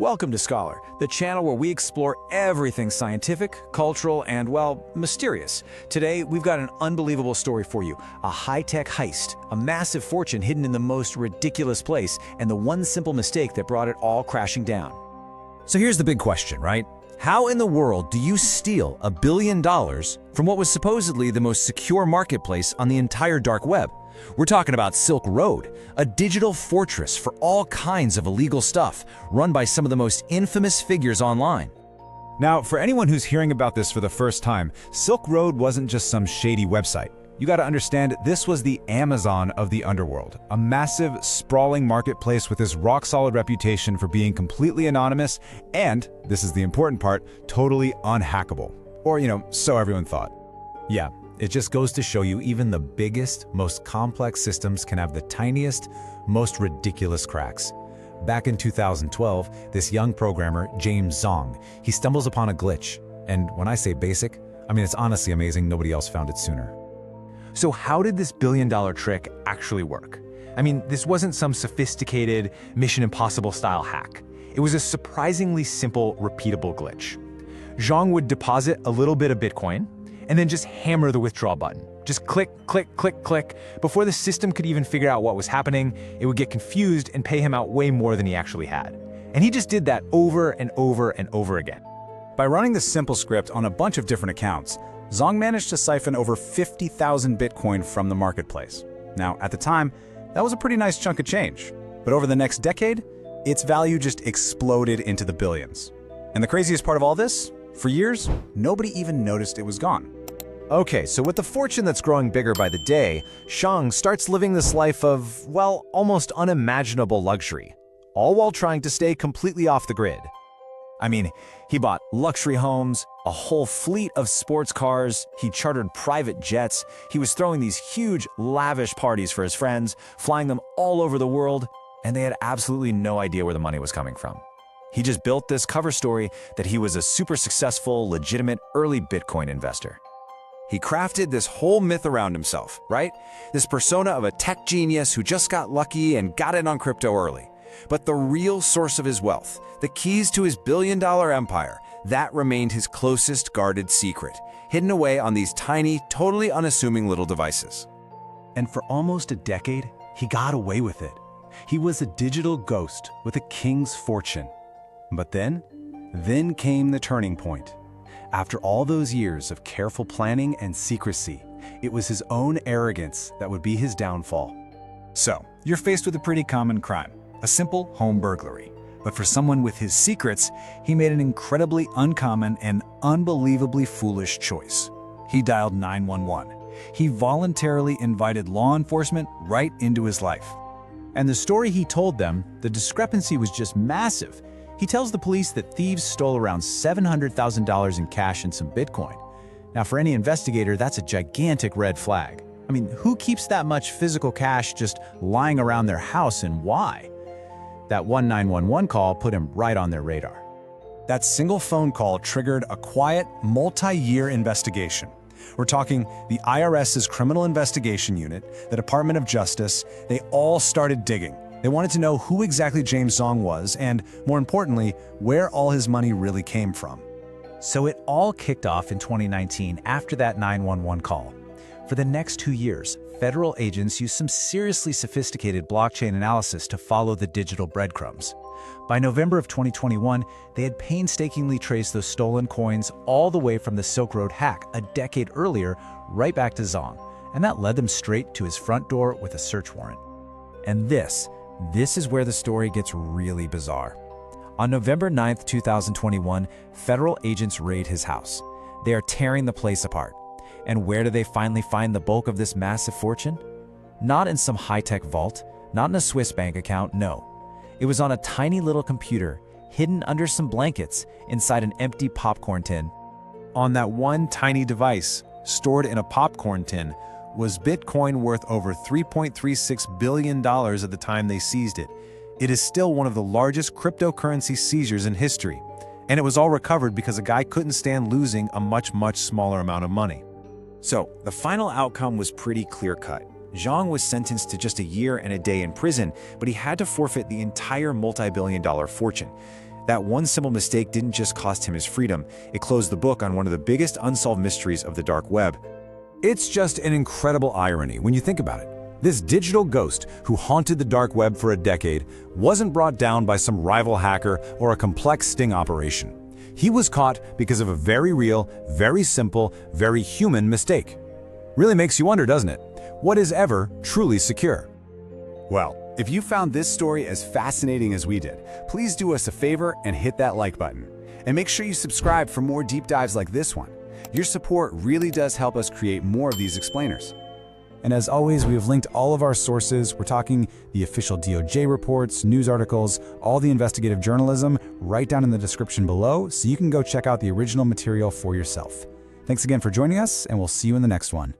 Welcome to Scholar, the channel where we explore everything scientific, cultural, and, well, mysterious. Today, we've got an unbelievable story for you. A high-tech heist, a massive fortune hidden in the most ridiculous place, and the one simple mistake that brought it all crashing down. So here's the big question, right? How in the world do you steal $1 billion from what was supposedly the most secure marketplace on the entire dark web? We're talking about Silk Road, a digital fortress for all kinds of illegal stuff, run by some of the most infamous figures online. Now, for anyone who's hearing about this for the first time, Silk Road wasn't just some shady website. You gotta understand, this was the Amazon of the underworld, a massive, sprawling marketplace with this rock-solid reputation for being completely anonymous and, this is the important part, totally unhackable. Or, so everyone thought. Yeah, it just goes to show you even the biggest, most complex systems can have the tiniest, most ridiculous cracks. Back in 2012, this young programmer, James Zhong, he stumbles upon a glitch. And when I say basic, I mean it's honestly amazing nobody else found it sooner. So how did this billion-dollar trick actually work? I mean, this wasn't some sophisticated Mission Impossible style hack. It was a surprisingly simple, repeatable glitch. Zhong would deposit a little bit of Bitcoin and then just hammer the withdrawal button. Just click, click, click, click. Before the system could even figure out what was happening, it would get confused and pay him out way more than he actually had. And he just did that over and over and over again. By running this simple script on a bunch of different accounts, Zhong managed to siphon over 50,000 Bitcoin from the marketplace. Now, at the time, that was a pretty nice chunk of change. But over the next decade, its value just exploded into the billions. And the craziest part of all this? For years, nobody even noticed it was gone. Okay, so with the fortune that's growing bigger by the day, Zhong starts living this life of, well, almost unimaginable luxury, all while trying to stay completely off the grid. I mean, he bought luxury homes, a whole fleet of sports cars, he chartered private jets, he was throwing these huge, lavish parties for his friends, flying them all over the world, and they had absolutely no idea where the money was coming from. He just built this cover story that he was a super successful, legitimate, early Bitcoin investor. He crafted this whole myth around himself, right? This persona of a tech genius who just got lucky and got in on crypto early. But the real source of his wealth, the keys to his billion-dollar empire, that remained his closest guarded secret, hidden away on these tiny, totally unassuming little devices. And for almost a decade, he got away with it. He was a digital ghost with a king's fortune. But then came the turning point. After all those years of careful planning and secrecy, it was his own arrogance that would be his downfall. So, you're faced with a pretty common crime, a simple home burglary. But for someone with his secrets, he made an incredibly uncommon and unbelievably foolish choice. He dialed 911. He voluntarily invited law enforcement right into his life. And the story he told them, the discrepancy was just massive. He tells the police that thieves stole around $700,000 in cash and some Bitcoin. Now, for any investigator, that's a gigantic red flag. I mean, who keeps that much physical cash just lying around their house, and why? That 911 call put him right on their radar. That single phone call triggered a quiet, multi-year investigation. We're talking the IRS's Criminal Investigation Unit, the Department of Justice. They all started digging. They wanted to know who exactly James Zhong was and, more importantly, where all his money really came from. So it all kicked off in 2019 after that 911 call. For the next 2 years, federal agents used some seriously sophisticated blockchain analysis to follow the digital breadcrumbs. By November of 2021, they had painstakingly traced those stolen coins all the way from the Silk Road hack a decade earlier right back to Zhong, and that led them straight to his front door with a search warrant. And this is where the story gets really bizarre. On November 9th, 2021, federal agents raid his house. They are tearing the place apart. And where do they finally find the bulk of this massive fortune? Not in some high-tech vault, not in a Swiss bank account, no. It was on a tiny little computer, hidden under some blankets inside an empty popcorn tin. On that one tiny device, stored in a popcorn tin, was Bitcoin worth over $3.36 billion at the time they seized it. It is still one of the largest cryptocurrency seizures in history. And it was all recovered because a guy couldn't stand losing a much smaller amount of money. So, the final outcome was pretty clear-cut. Zhong was sentenced to just a year and a day in prison, but he had to forfeit the entire multi-billion-dollar fortune. That one simple mistake didn't just cost him his freedom, it closed the book on one of the biggest unsolved mysteries of the dark web. It's just an incredible irony when you think about it. This digital ghost who haunted the dark web for a decade wasn't brought down by some rival hacker or a complex sting operation. He was caught because of a very real, very simple, very human mistake. Really makes you wonder, doesn't it? What is ever truly secure? Well, if you found this story as fascinating as we did, please do us a favor and hit that like button. And make sure you subscribe for more deep dives like this one. Your support really does help us create more of these explainers. And as always, we have linked all of our sources. We're talking the official DOJ reports, news articles, all the investigative journalism right down in the description below, so you can go check out the original material for yourself. Thanks again for joining us, and we'll see you in the next one.